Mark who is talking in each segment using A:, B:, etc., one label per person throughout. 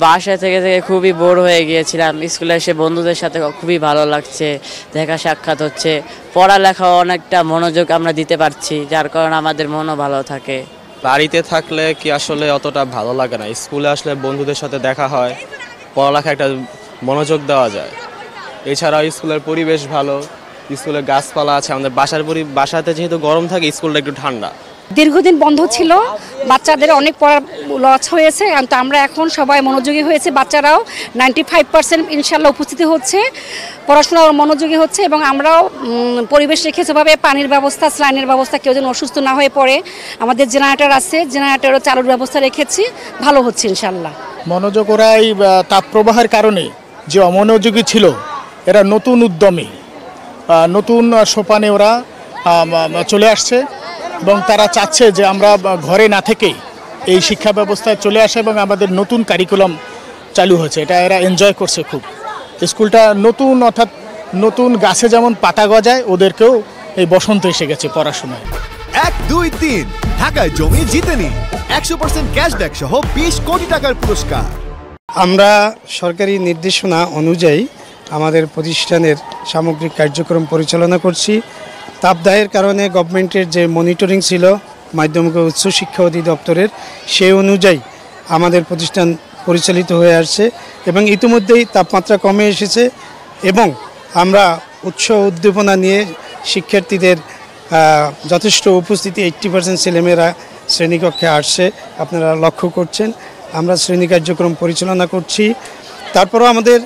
A: বাসা থেকে খুবই বোর হয়ে গিয়েছিলাম। স্কুলে এসে বন্ধুদের সাথে খুবই ভালো লাগছে, দেখা সাক্ষাৎ হচ্ছে, পড়ালেখাও অনেকটা মনোযোগ আমরা দিতে পারছি, যার কারণে আমাদের মনও ভালো থাকে।
B: বাড়িতে থাকলে কি আসলে অতটা ভালো লাগে না, স্কুলে আসলে বন্ধুদের সাথে দেখা হয়, পড়ালেখা একটা মনোযোগ দেওয়া যায়। এছাড়াও স্কুলের পরিবেশ ভালো, স্কুলে গাছপালা আছে, আমাদের বাসাতে যেহেতু গরম থাকে, স্কুলটা একটু ঠান্ডা।
C: দীর্ঘদিন বন্ধ ছিল, বাচ্চাদের অনেক পড়া লস হয়েছে, তো আমরা এখন সবাই মনোযোগী হয়েছে। বাচ্চারাও 95% ইনশাল্লাহ উপস্থিতি হচ্ছে, পড়াশোনার মনোযোগী হচ্ছে, এবং আমরাও পরিবেশ রেখেছেভাবে পানির ব্যবস্থা, স্লাইনের ব্যবস্থা, কেউ যেন অসুস্থ না হয়ে পড়ে। আমাদের জেনারেটর আছে, জেনারেটরও চালুর ব্যবস্থা রেখেছি, ভালো হচ্ছে ইনশাল্লাহ।
D: মনোযোগ ওরা এই তাপপ্রবাহের কারণে যে অমনোযোগী ছিল, এরা নতুন উদ্যমী, নতুন সোপানে ওরা চলে আসছে, এবং তারা চাচ্ছে যে আমরা ঘরে না থেকেই এই শিক্ষা ব্যবস্থায় চলে আসে, এবং আমাদের নতুন কারিকুলাম চালু হয়েছে, এটা এরা এনজয় করছে খুব। স্কুলটা নতুন, অর্থাৎ নতুন গাছে যেমন পাতা গজায়, ওদেরকেও এই বসন্ত এসে গেছে পড়াশোনায়।
E: 1, 2, 3 ঢাকায় জমি জিতে নিন 100% ক্যাশব্যাক সহ 20 কোটি টাকার পুরস্কার।
F: আমরা সরকারি নির্দেশনা অনুযায়ী আমাদের প্রতিষ্ঠানের সামগ্রিক কার্যক্রম পরিচালনা করছি। তাপদাহের কারণে গভর্নমেন্টের যে মনিটরিং ছিল মাধ্যমিক ও উচ্চশিক্ষা অধিদপ্তরের, সেই অনুযায়ী আমাদের প্রতিষ্ঠান পরিচালিত হয়ে আসছে, এবং ইতিমধ্যেই তাপমাত্রা কমে এসেছে, এবং আমরা উৎসাহ উদ্দীপনা নিয়ে শিক্ষার্থীদের যথেষ্ট উপস্থিতি, 80% ছেলেমেয়েরা শ্রেণীকক্ষে আসছে, আপনারা লক্ষ্য করছেন। আমরা শ্রেণী কার্যক্রম পরিচালনা করছি। তারপরও আমাদের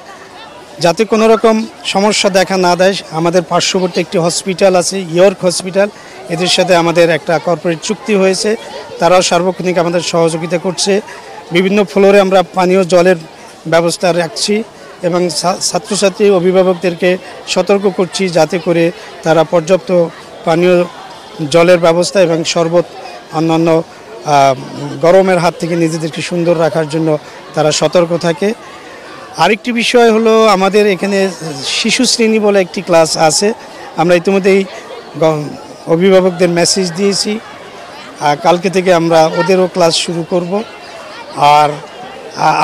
F: যাতে কোনো রকম সমস্যা দেখা না দেয়, আমাদের পার্শ্ববর্তী একটি হসপিটাল আছে, ইয়র্ক হসপিটাল, এদের সাথে আমাদের একটা কর্পোরেট চুক্তি হয়েছে, তারাও সার্বক্ষণিক আমাদের সহযোগিতা করছে। বিভিন্ন ফ্লোরে আমরা পানীয় জলের ব্যবস্থা রাখছি, এবং ছাত্রছাত্রী অভিভাবকদেরকে সতর্ক করছি যাতে করে তারা পর্যাপ্ত পানীয় জলের ব্যবস্থা এবং শরবত, অন্যান্য গরমের হাত থেকে নিজেদেরকে সুন্দর রাখার জন্য তারা সতর্ক থাকে। আরেকটি বিষয় হলো, আমাদের এখানে শিশু শ্রেণী বলে একটি ক্লাস আছে, আমরা ইতিমধ্যেই অভিভাবকদের মেসেজ দিয়েছি, কালকে থেকে আমরা ওদেরও ক্লাস শুরু করব। আর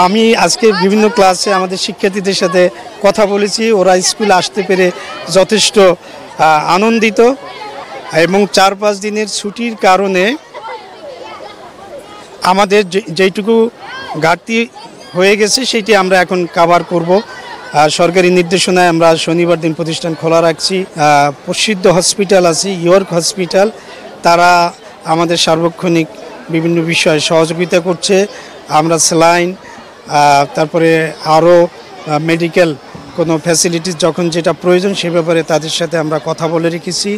F: আমি আজকে বিভিন্ন ক্লাসে আমাদের শিক্ষার্থীদের সাথে কথা বলেছি, ওরা স্কুলে আসতে পেরে যথেষ্ট আনন্দিত, এবং 4-5 দিনের ছুটির কারণে আমাদের যেইটুকু ঘাটতি হয়ে গেছে সেটি আমরা এখন কভার করব। সরকারি নির্দেশনায় আমরা শনিবার দিন প্রতিষ্ঠান খোলা রাখছি। প্রসিদ্ধ হসপিটাল আছে, ইয়র্ক হসপিটাল, তারা আমাদের সার্বক্ষণিক বিভিন্ন বিষয়ে সহযোগিতা করছে। আমরা স্যালাইন, তারপরে আরও মেডিকেল কোনো ফ্যাসিলিটিস যখন যেটা প্রয়োজন সে ব্যাপারে তাদের সাথে আমরা কথা বলে রেখেছি।